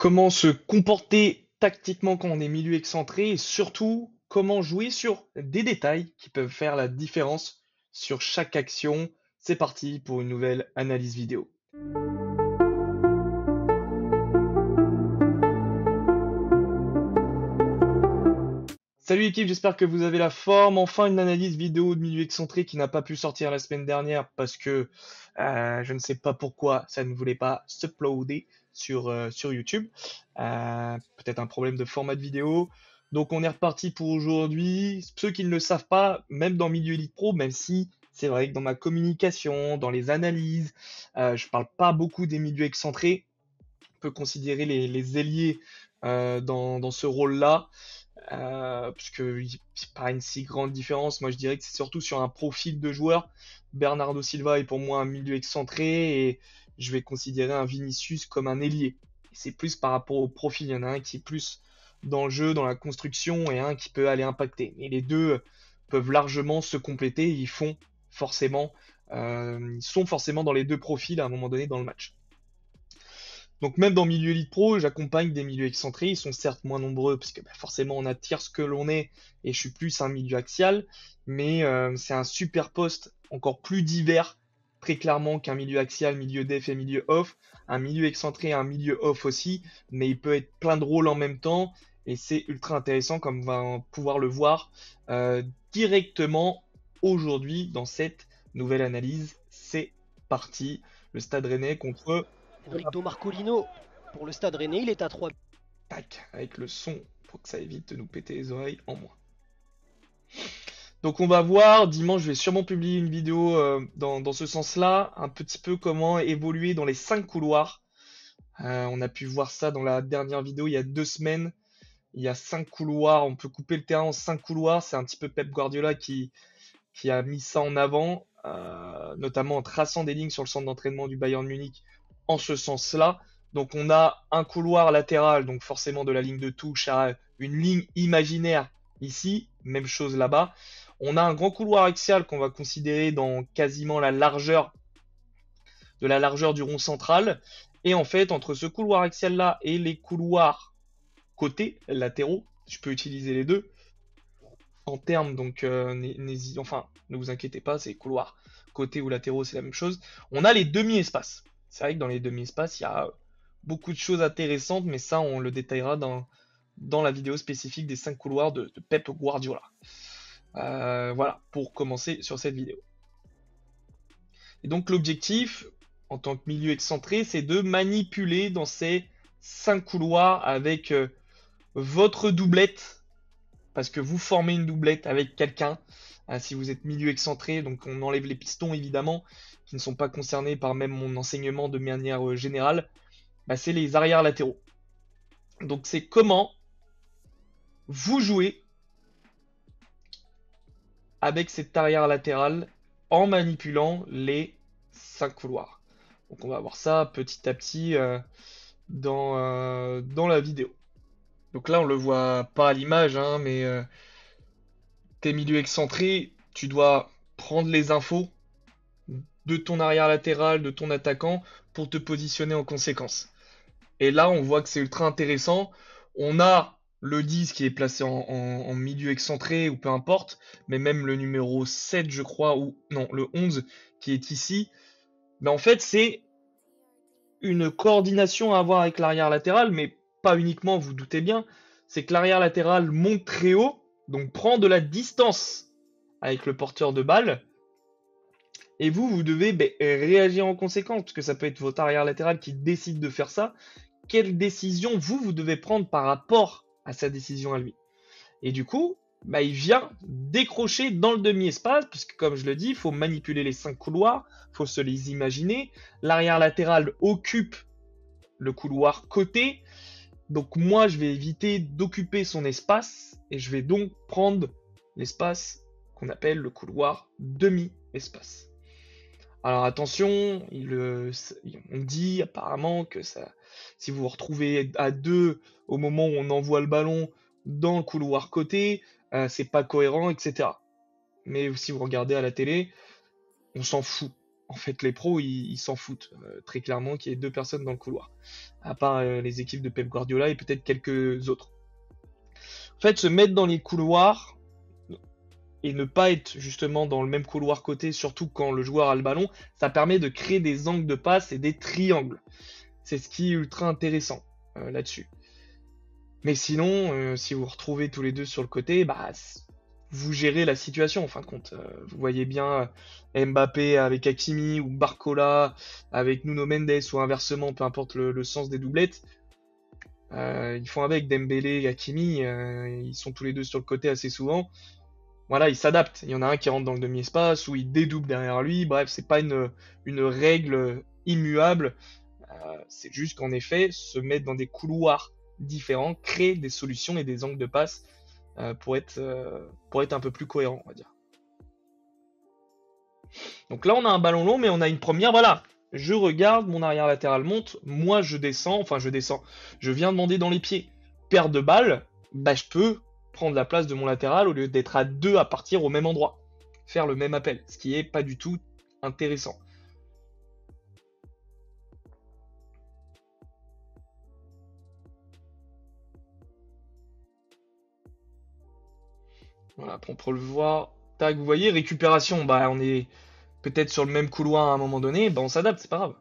Comment se comporter tactiquement quand on est milieu excentré et surtout comment jouer sur des détails qui peuvent faire la différence sur chaque action. C'est parti pour une nouvelle analyse vidéo. Salut l'équipe, j'espère que vous avez la forme. Enfin une analyse vidéo de milieu excentré qui n'a pas pu sortir la semaine dernière parce que je ne sais pas pourquoi ça ne voulait pas s'uploader sur YouTube. Peut-être un problème de format de vidéo. Donc on est reparti pour aujourd'hui. Ceux qui ne le savent pas, même dans Milieu Elite Pro, même si c'est vrai que dans ma communication, dans les analyses, je parle pas beaucoup des milieux excentrés. On peut considérer les ailiers dans ce rôle-là puisque c'est pas une si grande différence. Moi, je dirais que c'est surtout sur un profil de joueur. Bernardo Silva est pour moi un milieu excentré et je vais considérer un Vinicius comme un ailier. C'est plus par rapport au profil. Il y en a un qui est plus dans le jeu, dans la construction et un qui peut aller impacter. Mais les deux peuvent largement se compléter. Ils sont forcément dans les deux profils à un moment donné dans le match. Donc même dans milieu Elite Pro, j'accompagne des milieux excentrés. Ils sont certes moins nombreux parce que forcément on attire ce que l'on est et je suis plus un milieu axial, mais c'est un super poste encore plus divers, très clairement qu'un milieu axial, milieu def et milieu off. Un milieu excentré, un milieu off aussi, mais il peut être plein de rôles en même temps et c'est ultra intéressant comme on va pouvoir le voir euh, directement aujourd'hui dans cette nouvelle analyse. C'est parti. Le Stade Rennais contre Enrico Marcolino pour le Stade Rennais, il est à 3. tac, avec le son pour que ça évite de nous péter les oreilles en moins. Donc on va voir, dimanche je vais sûrement publier une vidéo dans ce sens-là, un petit peu comment évoluer dans les 5 couloirs. On a pu voir ça dans la dernière vidéo il y a 2 semaines. Il y a 5 couloirs, on peut couper le terrain en 5 couloirs. C'est un petit peu Pep Guardiola qui a mis ça en avant, notamment en traçant des lignes sur le centre d'entraînement du Bayern Munich en ce sens-là. Donc on a un couloir latéral, donc forcément de la ligne de touche à une ligne imaginaire ici, même chose là-bas. On a un grand couloir axial qu'on va considérer dans quasiment la largeur du rond central. Et en fait, entre ce couloir axial-là et les couloirs côtés, latéraux, je peux utiliser les deux, en termes, donc enfin, ne vous inquiétez pas, c'est couloir côté ou latéraux, c'est la même chose. On a les demi-espaces. C'est vrai que dans les demi-espaces, il y a beaucoup de choses intéressantes, mais ça, on le détaillera dans la vidéo spécifique des 5 couloirs de Pep Guardiola. Voilà, pour commencer sur cette vidéo. Et donc l'objectif, en tant que milieu excentré, c'est de manipuler dans ces 5 couloirs avec votre doublette parce que vous formez une doublette avec quelqu'un. Si vous êtes milieu excentré, donc on enlève les pistons évidemment, qui ne sont pas concernés par même mon enseignement de manière générale, bah, c'est les arrières latéraux. Donc c'est comment vous jouez avec cette arrière latérale en manipulant les 5 couloirs. Donc on va voir ça petit à petit dans la vidéo. Donc là on le voit pas à l'image, hein, mais t'es milieu excentré, tu dois prendre les infos de ton arrière latéral, de ton attaquant, pour te positionner en conséquence. Et là, on voit que c'est ultra intéressant. On a le 10 qui est placé en milieu excentré, ou peu importe, mais même le numéro 7, je crois, ou non, le 11 qui est ici. Mais en fait, c'est une coordination à avoir avec l'arrière latéral, mais pas uniquement, vous doutez bien. C'est que l'arrière latéral monte très haut, donc prend de la distance avec le porteur de balle, et vous devez réagir en conséquence, parce que ça peut être votre arrière latéral qui décide de faire ça. Quelle décision vous devez prendre par rapport à sa décision à lui? Et du coup, il vient décrocher dans le demi-espace, puisque comme je le dis, il faut manipuler les 5 couloirs, il faut se les imaginer. L'arrière latéral occupe le couloir côté, donc moi je vais éviter d'occuper son espace, et je vais donc prendre l'espace qu'on appelle le couloir demi-espace. Alors attention, on dit apparemment que ça, si vous vous retrouvez à deux au moment où on envoie le ballon dans le couloir côté, c'est pas cohérent, etc. Mais si vous regardez à la télé, on s'en fout. En fait, les pros, ils s'en foutent très clairement qu'il y ait deux personnes dans le couloir. À part les équipes de Pep Guardiola et peut-être quelques autres. En fait, se mettre dans les couloirs et ne pas être justement dans le même couloir côté, surtout quand le joueur a le ballon, ça permet de créer des angles de passe et des triangles. C'est ce qui est ultra intéressant là-dessus. Mais sinon, si vous vous retrouvez tous les deux sur le côté, bah, vous gérez la situation en fin de compte. Vous voyez bien Mbappé avec Hakimi ou Barcola avec Nuno Mendes ou inversement, peu importe le sens des doublettes. Ils font avec Dembélé et Hakimi, ils sont tous les deux sur le côté assez souvent. Voilà, ils s'adaptent. Il y en a un qui rentre dans le demi-espace ou il dédouble derrière lui. Bref, c'est pas une règle immuable. C'est juste qu'en effet, se mettre dans des couloirs différents crée des solutions et des angles de passe pour être un peu plus cohérent, on va dire. Donc là, on a un ballon long, mais on a une première. Voilà, je regarde, mon arrière latéral monte. Moi, je descends. Enfin, je descends. Je viens demander dans les pieds. Paire de balles, bah, je peux prendre la place de mon latéral au lieu d'être à deux à partir au même endroit. Faire le même appel, ce qui est pas du tout intéressant. Voilà, pour le voir. Tac, vous voyez, récupération, bah on est peut-être sur le même couloir à un moment donné, bah on s'adapte, c'est pas grave.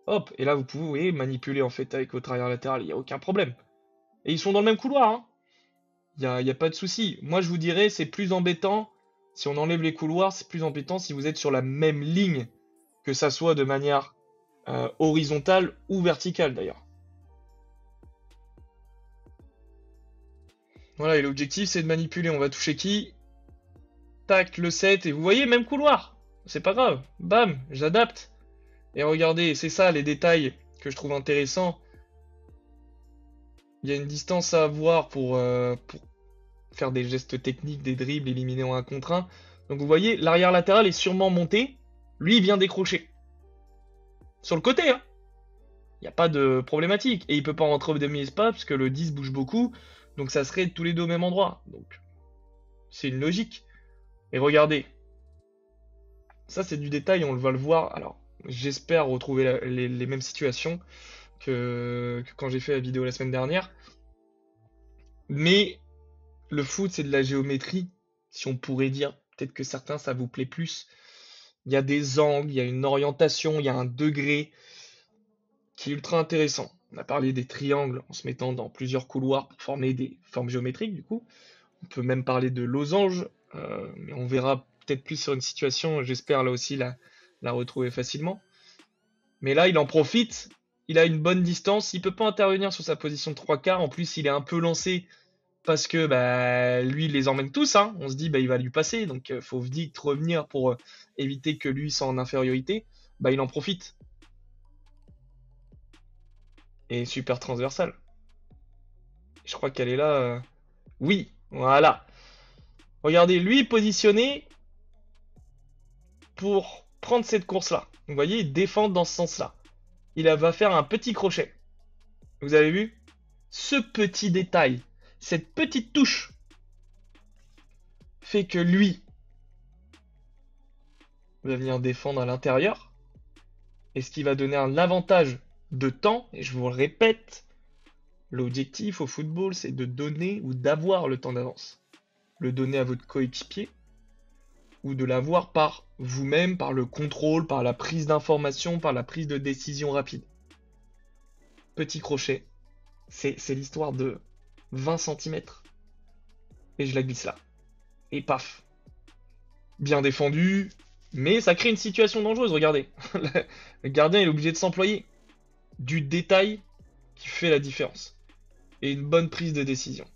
Hop, et là vous pouvez, vous voyez, manipuler en fait avec votre arrière latéral, il n'y a aucun problème. Et ils sont dans le même couloir, hein. Y a pas de souci. Moi je vous dirais, c'est plus embêtant, si on enlève les couloirs, c'est plus embêtant si vous êtes sur la même ligne, que ça soit de manière horizontale ou verticale d'ailleurs. Voilà, et l'objectif c'est de manipuler, on va toucher qui? Tac, le 7, et vous voyez, même couloir. C'est pas grave, bam, j'adapte. Et regardez, c'est ça les détails que je trouve intéressants. Il y a une distance à avoir pour faire des gestes techniques, des dribbles, éliminer en 1 contre 1. Donc vous voyez, l'arrière latéral est sûrement monté. Lui, il vient décrocher. Sur le côté, hein. Il n'y a pas de problématique. Et il peut pas rentrer au demi-espace parce que le 10 bouge beaucoup. Donc ça serait tous les deux au même endroit. Donc c'est une logique. Et regardez. Ça, c'est du détail, on va le voir. Alors, j'espère retrouver les mêmes situations que quand j'ai fait la vidéo la semaine dernière. Mais le foot, c'est de la géométrie, si on pourrait dire. Peut-être que certains, ça vous plaît plus. Il y a des angles, il y a une orientation, il y a un degré qui est ultra intéressant. On a parlé des triangles en se mettant dans plusieurs couloirs pour former des formes géométriques, du coup. On peut même parler de losange, mais on verra peut-être plus sur une situation, j'espère là aussi la retrouver facilement. Mais là, il en profite, il a une bonne distance, il peut pas intervenir sur sa position de 3/4, en plus il est un peu lancé parce que bah, lui il les emmène tous, hein. On se dit bah, il va lui passer, donc faut vite revenir pour éviter que lui soit en infériorité. Bah, il en profite. Et super transversal. Je crois qu'elle est là. Oui, voilà. Regardez, lui positionné pour prendre cette course-là. Vous voyez, il défend dans ce sens-là. Il va faire un petit crochet. Vous avez vu? Ce petit détail, cette petite touche, fait que lui va venir défendre à l'intérieur. Et ce qui va donner un avantage de temps, et je vous le répète, l'objectif au football, c'est de donner ou d'avoir le temps d'avance. Le donner à votre coéquipier, ou de l'avoir par vous-même, par le contrôle, par la prise d'information, par la prise de décision rapide. Petit crochet, c'est l'histoire de 20 cm. Et je la glisse là. Et paf. Bien défendu, mais ça crée une situation dangereuse, regardez. Le gardien est obligé de s'employer. Du détail qui fait la différence. Et une bonne prise de décision.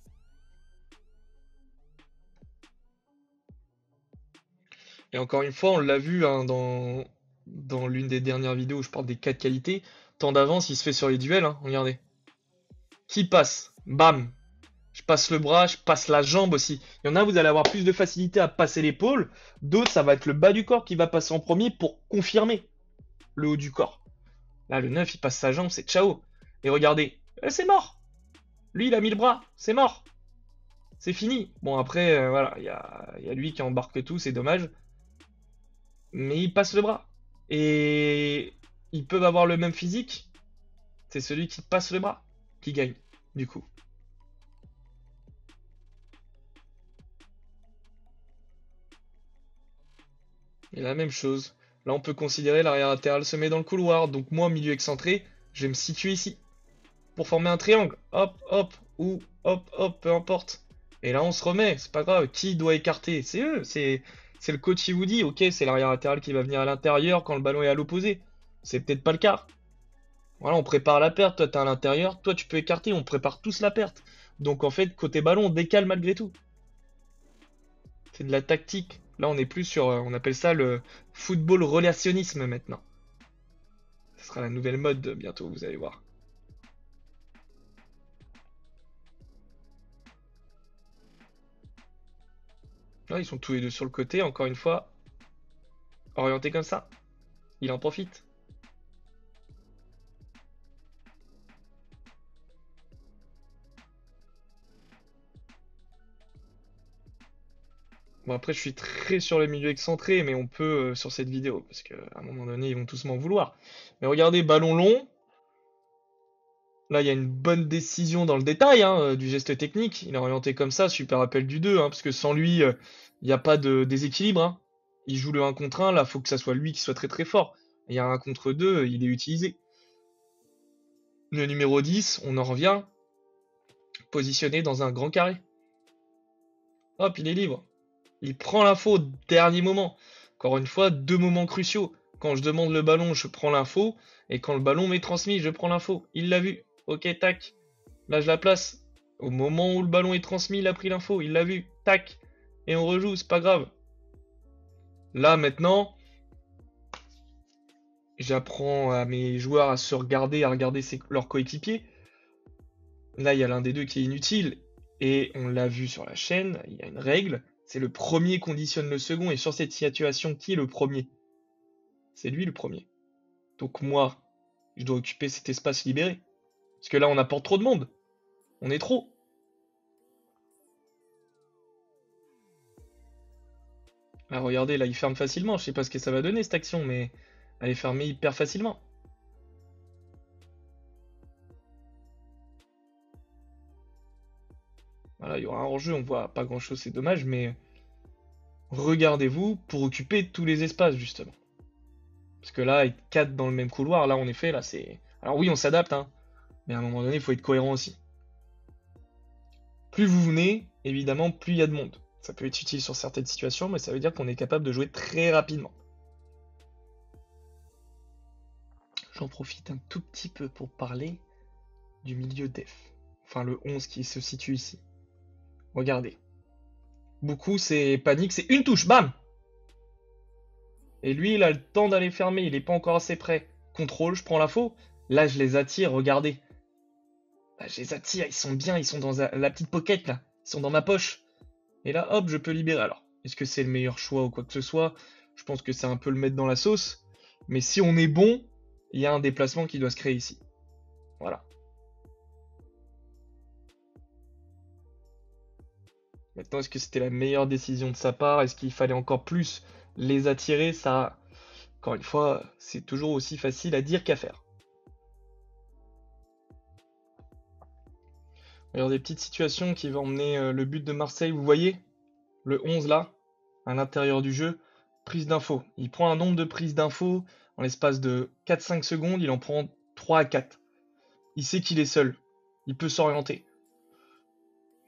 Et encore une fois, on l'a vu hein, dans l'une des dernières vidéos où je parle des 4 qualités. Temps d'avance, il se fait sur les duels, hein, regardez. Qui passe? Bam! Je passe le bras, je passe la jambe aussi. Il y en a, vous allez avoir plus de facilité à passer l'épaule. D'autres, ça va être le bas du corps qui va passer en premier pour confirmer le haut du corps. Là, le 9, il passe sa jambe, c'est ciao. Et regardez, c'est mort. Lui, il a mis le bras, c'est mort. C'est fini. Bon, après, voilà, il y a lui qui embarque tout, c'est dommage. mais ils passent le bras. Et ils peuvent avoir le même physique, c'est celui qui passe le bras qui gagne, du coup. Et la même chose. Là, on peut considérer l'arrière latéral se met dans le couloir. Donc moi, milieu excentré, je vais me situer ici. Pour former un triangle. Hop, hop, ou hop, hop, peu importe. Et là, on se remet. C'est pas grave. Qui doit écarter? C'est eux. C'est le coach qui vous dit, ok, c'est l'arrière latéral qui va venir à l'intérieur quand le ballon est à l'opposé. C'est peut-être pas le cas. Voilà, on prépare la perte. Toi, t'es à l'intérieur. Toi, tu peux écarter. On prépare tous la perte. Donc en fait, côté ballon, on décale malgré tout. C'est de la tactique. Là, on est plus sur, on appelle ça le football relationnisme maintenant. Ce sera la nouvelle mode bientôt, vous allez voir. Là, ils sont tous les deux sur le côté, encore une fois, orientés comme ça. Il en profite. Bon, après, je suis très sur le milieu excentré, mais on peut sur cette vidéo, parce qu'à un moment donné, ils vont tous m'en vouloir. Mais regardez, ballon long. Là, il y a une bonne décision dans le détail du geste technique. Il est orienté comme ça, super appel du 2, parce que sans lui, il n'y a pas de déséquilibre. Il joue le 1 contre 1, là, faut que ça soit lui qui soit très très fort. Il y a un 1 contre 2, il est utilisé. Le numéro 10, on en revient, positionné dans un grand carré. Hop, il est libre. Il prend l'info au dernier moment. Encore une fois, deux moments cruciaux. Quand je demande le ballon, je prends l'info. Et quand le ballon m'est transmis, je prends l'info. Il l'a vu. Ok, tac. Là, je la place. Au moment où le ballon est transmis, il a pris l'info. Il l'a vu. Tac. Et on rejoue, c'est pas grave. Là, maintenant, j'apprends à mes joueurs à se regarder, à regarder leurs coéquipiers. Là, il y a l'un des deux qui est inutile. Et on l'a vu sur la chaîne, il y a une règle. C'est le premier conditionne le second. Et sur cette situation, qui est le premier? C'est lui le premier. Donc moi, je dois occuper cet espace libéré. Parce que là, on apporte trop de monde. On est trop. Là, regardez, là, il ferme facilement. Je sais pas ce que ça va donner, cette action, mais elle est fermée hyper facilement. Voilà, il y aura un hors-jeu, on voit pas grand-chose, c'est dommage, mais regardez-vous pour occuper tous les espaces, justement. Parce que là, être 4 dans le même couloir, là, en effet, là, c'est... Alors oui, on s'adapte, mais à un moment donné, il faut être cohérent aussi. Plus vous venez, évidemment, plus il y a de monde. Ça peut être utile sur certaines situations, mais ça veut dire qu'on est capable de jouer très rapidement. J'en profite un tout petit peu pour parler du milieu def. Enfin, le 11 qui se situe ici. Regardez. Beaucoup, c'est panique, c'est une touche, bam! Et lui, il a le temps d'aller fermer, il est pas encore assez près. Contrôle, je prends l'info. Là, je les attire, regardez. Là, je les attire, ils sont bien, ils sont dans la petite pocket, là. Ils sont dans ma poche. Et là, hop, je peux libérer. Alors, est-ce que c'est le meilleur choix ou quoi que ce soit? Je pense que c'est un peu le mettre dans la sauce. Mais si on est bon, il y a un déplacement qui doit se créer ici. Voilà. Maintenant, est-ce que c'était la meilleure décision de sa part? Est-ce qu'il fallait encore plus les attirer? Ça, encore une fois, c'est toujours aussi facile à dire qu'à faire. Alors, des petites situations qui vont emmener le but de Marseille, vous voyez? Le 11 là, à l'intérieur du jeu, prise d'info. Il prend un nombre de prises d'info en l'espace de 4-5 secondes, il en prend 3 à 4. Il sait qu'il est seul. Il peut s'orienter.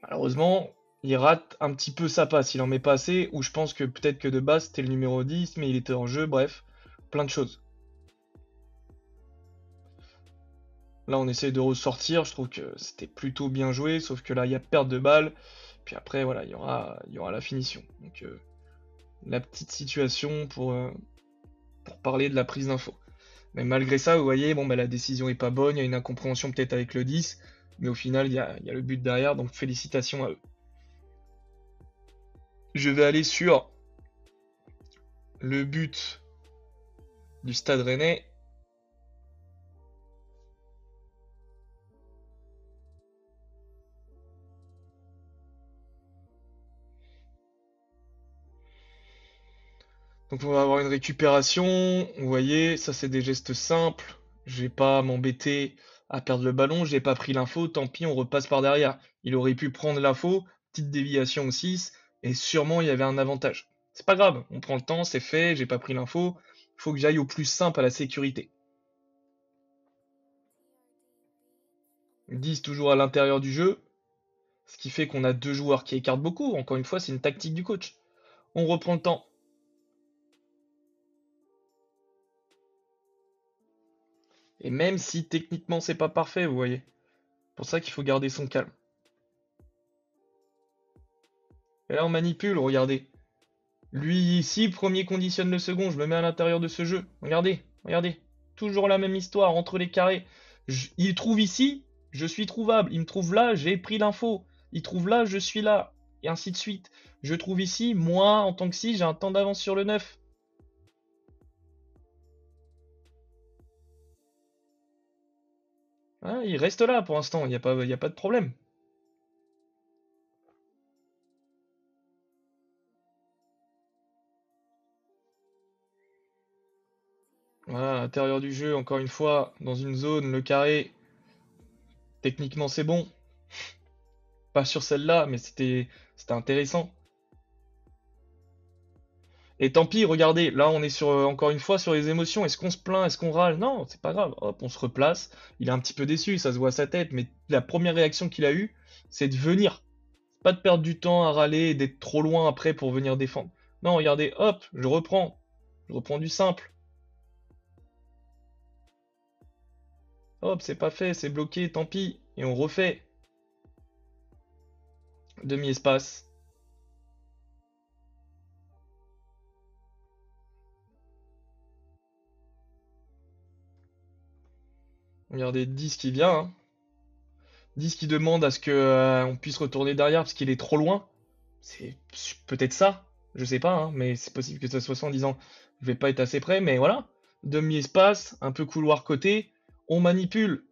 Malheureusement, il rate un petit peu sa passe. Il en met pas assez, ou je pense que peut-être que de base c'était le numéro 10, mais il était en jeu, bref, plein de choses. Là, on essaie de ressortir. Je trouve que c'était plutôt bien joué, sauf que là, il y a perte de balle. Puis après, voilà, il y aura la finition. Donc, la petite situation pour parler de la prise d'info. Mais malgré ça, vous voyez, bon, bah, la décision est pas bonne. Il y a une incompréhension peut-être avec le 10. Mais au final, il y a le but derrière. Donc, félicitations à eux. Je vais aller sur le but du Stade Rennais. Donc on va avoir une récupération. Vous voyez, ça c'est des gestes simples. Je vais pas m'embêter à perdre le ballon. J'ai pas pris l'info. Tant pis, on repasse par derrière. Il aurait pu prendre l'info. Petite déviation au 6. Et sûrement il y avait un avantage. C'est pas grave. On prend le temps, c'est fait. J'ai pas pris l'info. Il faut que j'aille au plus simple à la sécurité. 10 toujours à l'intérieur du jeu. Ce qui fait qu'on a deux joueurs qui écartent beaucoup. Encore une fois, c'est une tactique du coach. On reprend le temps. Et même si techniquement c'est pas parfait, vous voyez. Pour ça qu'il faut garder son calme. Et là on manipule, regardez. Lui ici, premier conditionne le second, je me mets à l'intérieur de ce jeu. Regardez, regardez. Toujours la même histoire entre les carrés. Il trouve ici, je suis trouvable. Il me trouve là, j'ai pris l'info. Il trouve là, je suis là. Et ainsi de suite. Je trouve ici, moi, en tant que si, j'ai un temps d'avance sur le 9. Ah, il reste là pour l'instant, y a pas de problème. Voilà, à l'intérieur du jeu, encore une fois, dans une zone, le carré, techniquement c'est bon. Pas sur celle-là, mais c'était intéressant. Et tant pis, regardez, là on est sur encore une fois sur les émotions. Est-ce qu'on se plaint? Est-ce qu'on râle? Non, c'est pas grave. Hop, on se replace. Il est un petit peu déçu, ça se voit à sa tête, mais la première réaction qu'il a eue, c'est de venir. Pas de perdre du temps à râler et d'être trop loin après pour venir défendre. Non, regardez, hop, je reprends. Je reprends du simple. Hop, c'est pas fait, c'est bloqué, tant pis. Et on refait. Demi-espace. Regardez 10 qui vient, hein. 10 qui demande à ce que on puisse retourner derrière parce qu'il est trop loin. C'est peut-être ça, je sais pas, hein, mais c'est possible que ça soit ça en disant je vais pas être assez près, mais voilà. Demi-espace, un peu couloir côté, on manipule.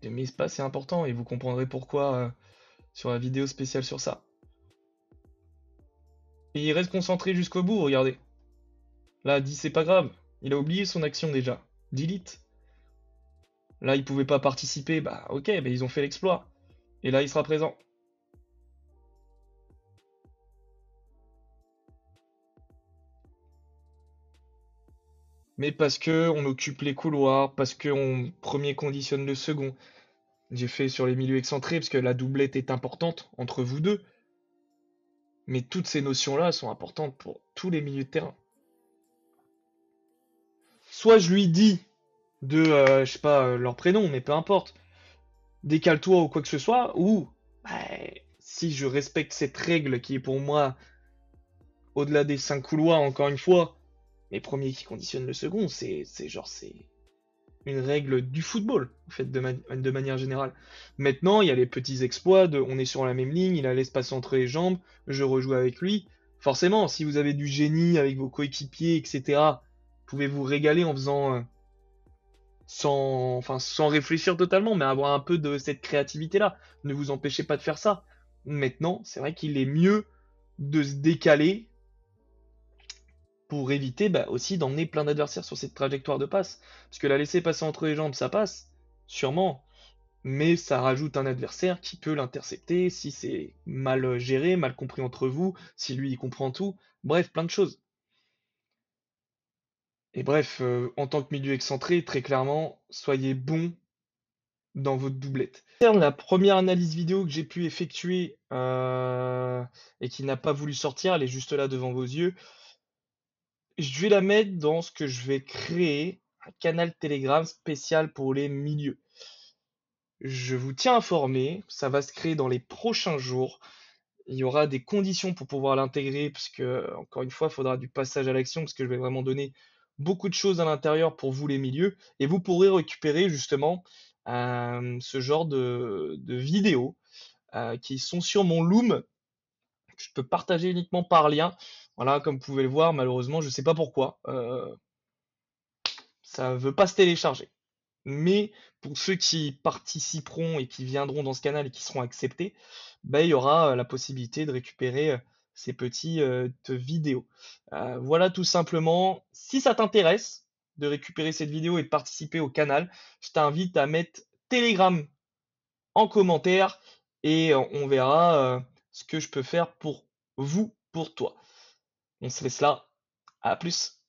Demi-espace c'est important et vous comprendrez pourquoi sur la vidéo spéciale sur ça. Et il reste concentré jusqu'au bout, regardez. Là, 10 c'est pas grave, il a oublié son action déjà. Delete. Là, il pouvait pas participer, bah ok, bah, ils ont fait l'exploit. Et là, il sera présent. Mais parce que on occupe les couloirs, parce que on premier conditionne le second. J'ai fait sur les milieux excentrés parce que la doublette est importante entre vous deux. Mais toutes ces notions-là sont importantes pour tous les milieux de terrain. Soit je lui dis de, je sais pas, leur prénom, mais peu importe, décale-toi ou quoi que ce soit, ou bah, si je respecte cette règle qui est pour moi au-delà des 5 couloirs, encore une fois, les premiers qui conditionnent le second, c'est une règle du football, en fait, de manière générale. Maintenant, il y a les petits exploits de on est sur la même ligne, il a l'espace entre les jambes, je rejoue avec lui. Forcément, si vous avez du génie avec vos coéquipiers, etc., pouvez vous régaler en faisant sans réfléchir totalement, mais avoir un peu de cette créativité-là. Ne vous empêchez pas de faire ça. Maintenant, c'est vrai qu'il est mieux de se décaler pour éviter bah, aussi d'emmener plein d'adversaires sur cette trajectoire de passe. Parce que la laisser passer entre les jambes, ça passe, sûrement, mais ça rajoute un adversaire qui peut l'intercepter si c'est mal géré, mal compris entre vous, si lui il comprend tout, bref, plein de choses. Et bref, en tant que milieu excentré, très clairement, soyez bon dans votre doublette. La première analyse vidéo que j'ai pu effectuer et qui n'a pas voulu sortir, elle est juste là devant vos yeux. Je vais la mettre dans ce que je vais créer, un canal Telegram spécial pour les milieux. Je vous tiens informé, ça va se créer dans les prochains jours. Il y aura des conditions pour pouvoir l'intégrer, parce que, encore une fois, il faudra du passage à l'action, parce que je vais vraiment donner beaucoup de choses à l'intérieur pour vous les milieux, et vous pourrez récupérer justement ce genre de vidéos qui sont sur mon Loom, que je peux partager uniquement par lien. Voilà, comme vous pouvez le voir, malheureusement, je ne sais pas pourquoi, ça ne veut pas se télécharger. Mais pour ceux qui participeront et qui viendront dans ce canal et qui seront acceptés, bah, il y aura la possibilité de récupérer ces petites vidéos. Voilà tout simplement. Si ça t'intéresse de récupérer cette vidéo et de participer au canal, je t'invite à mettre Telegram en commentaire et on verra ce que je peux faire pour vous, pour toi. On se laisse là. À plus.